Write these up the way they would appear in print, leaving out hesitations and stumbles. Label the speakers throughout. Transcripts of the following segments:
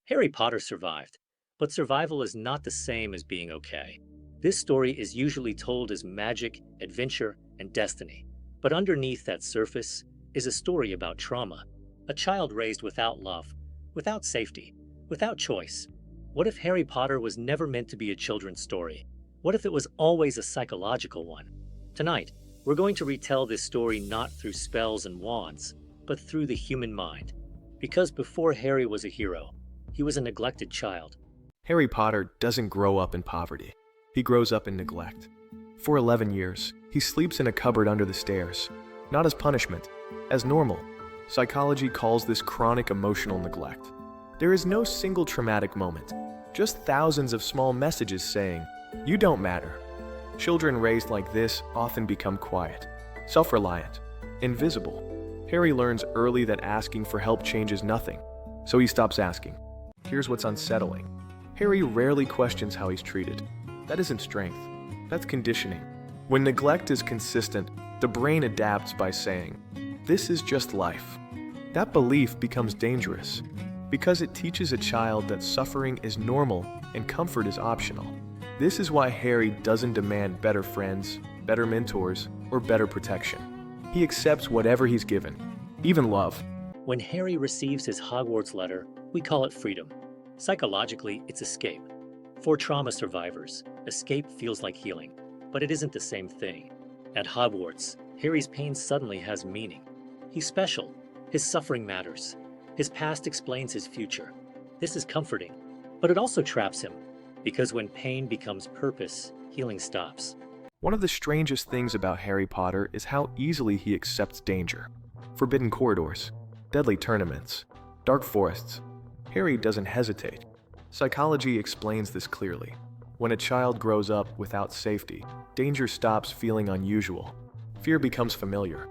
Speaker 1: Harry Potter survived, but survival is not the same as being okay. This story is usually told as magic, adventure, and destiny. But underneath that surface is a story about trauma. A child raised without love, without safety, without choice. What if Harry Potter was never meant to be a children's story? What if it was always a psychological one? Tonight, we're going to retell this story not through spells and wands, but through the human mind. Because before Harry was a hero, he was a neglected child.
Speaker 2: Harry Potter doesn't grow up in poverty. He grows up in neglect. For 11 years, he sleeps in a cupboard under the stairs, not as punishment, as normal. Psychology calls this chronic emotional neglect. There is no single traumatic moment, just thousands of small messages saying, "You don't matter." Children raised like this often become quiet, self-reliant, invisible. Harry learns early that asking for help changes nothing, so he stops asking. Here's what's unsettling. Harry rarely questions how he's treated. That isn't strength, that's conditioning. When neglect is consistent, the brain adapts by saying, "This is just life." That belief becomes dangerous because it teaches a child that suffering is normal and comfort is optional. This is why Harry doesn't demand better friends, better mentors, or better protection. He accepts whatever he's given, even love.
Speaker 1: When Harry receives his Hogwarts letter, we call it freedom. Psychologically, it's escape. For trauma survivors, escape feels like healing, but it isn't the same thing. At Hogwarts, Harry's pain suddenly has meaning. He's special. His suffering matters. His past explains his future. This is comforting, but it also traps him, because when pain becomes purpose, healing stops.
Speaker 2: One of the strangest things about Harry Potter is how easily he accepts danger. Forbidden corridors, deadly tournaments, dark forests. Harry doesn't hesitate. Psychology explains this clearly. When a child grows up without safety, danger stops feeling unusual. Fear becomes familiar.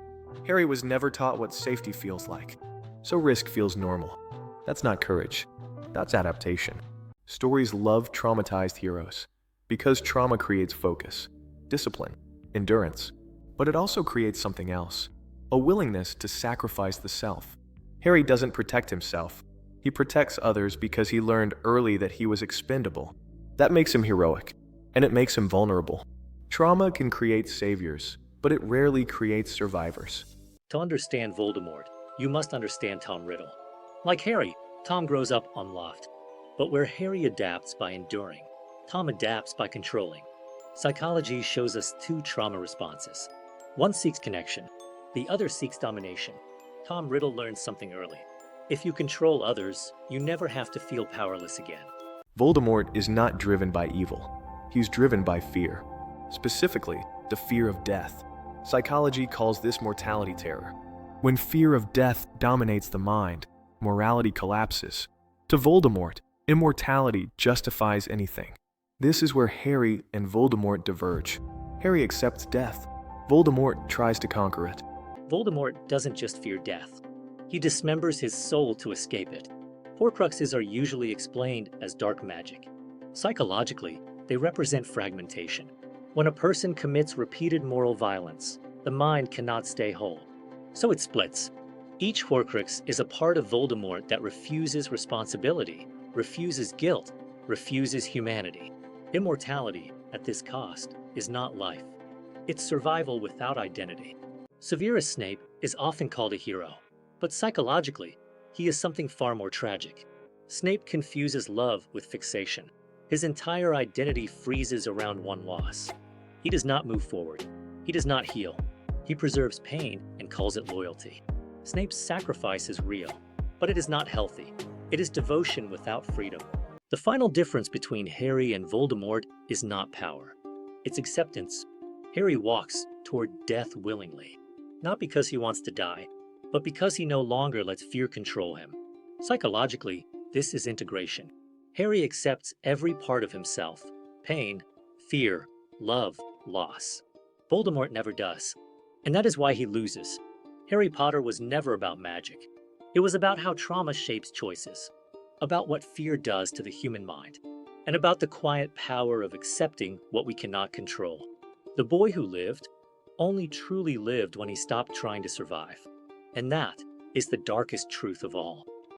Speaker 2: Harry was never taught what safety feels like, so risk feels normal. That's not courage. That's adaptation. Stories love traumatized heroes because trauma creates focus, discipline, endurance. But it also creates something else, a willingness to sacrifice the self. Harry doesn't protect himself. He protects others because he learned early that he was expendable. That makes him heroic, and it makes him vulnerable. Trauma can create saviors, but it rarely creates survivors.
Speaker 1: To understand Voldemort, you must understand Tom Riddle. Like Harry, Tom grows up unloved. But where Harry adapts by enduring, Tom adapts by controlling. Psychology shows us two trauma responses. One seeks connection, the other seeks domination. Tom Riddle learns something early. If you control others, you never have to feel powerless again.
Speaker 2: Voldemort is not driven by evil. He's driven by fear. Specifically, the fear of death. Psychology calls this mortality terror. When fear of death dominates the mind, morality collapses. To Voldemort, immortality justifies anything. This is where Harry and Voldemort diverge. Harry accepts death. Voldemort tries to conquer it.
Speaker 1: Voldemort doesn't just fear death. He dismembers his soul to escape it. Horcruxes are usually explained as dark magic. Psychologically, they represent fragmentation. When a person commits repeated moral violence, the mind cannot stay whole. So it splits. Each Horcrux is a part of Voldemort that refuses responsibility, refuses guilt, refuses humanity. Immortality, at this cost, is not life. It's survival without identity. Severus Snape is often called a hero, but psychologically, he is something far more tragic. Snape confuses love with fixation. His entire identity freezes around one loss. He does not move forward. He does not heal. He preserves pain and calls it loyalty. Snape's sacrifice is real, but it is not healthy. It is devotion without freedom. The final difference between Harry and Voldemort is not power. It's acceptance. Harry walks toward death willingly, not because he wants to die, but because he no longer lets fear control him. Psychologically, this is integration. Harry accepts every part of himself: pain, fear, love, loss. Voldemort never does, and that is why he loses. Harry Potter was never about magic. It was about how trauma shapes choices, about what fear does to the human mind, and about the quiet power of accepting what we cannot control. The boy who lived only truly lived when he stopped trying to survive. And that is the darkest truth of all.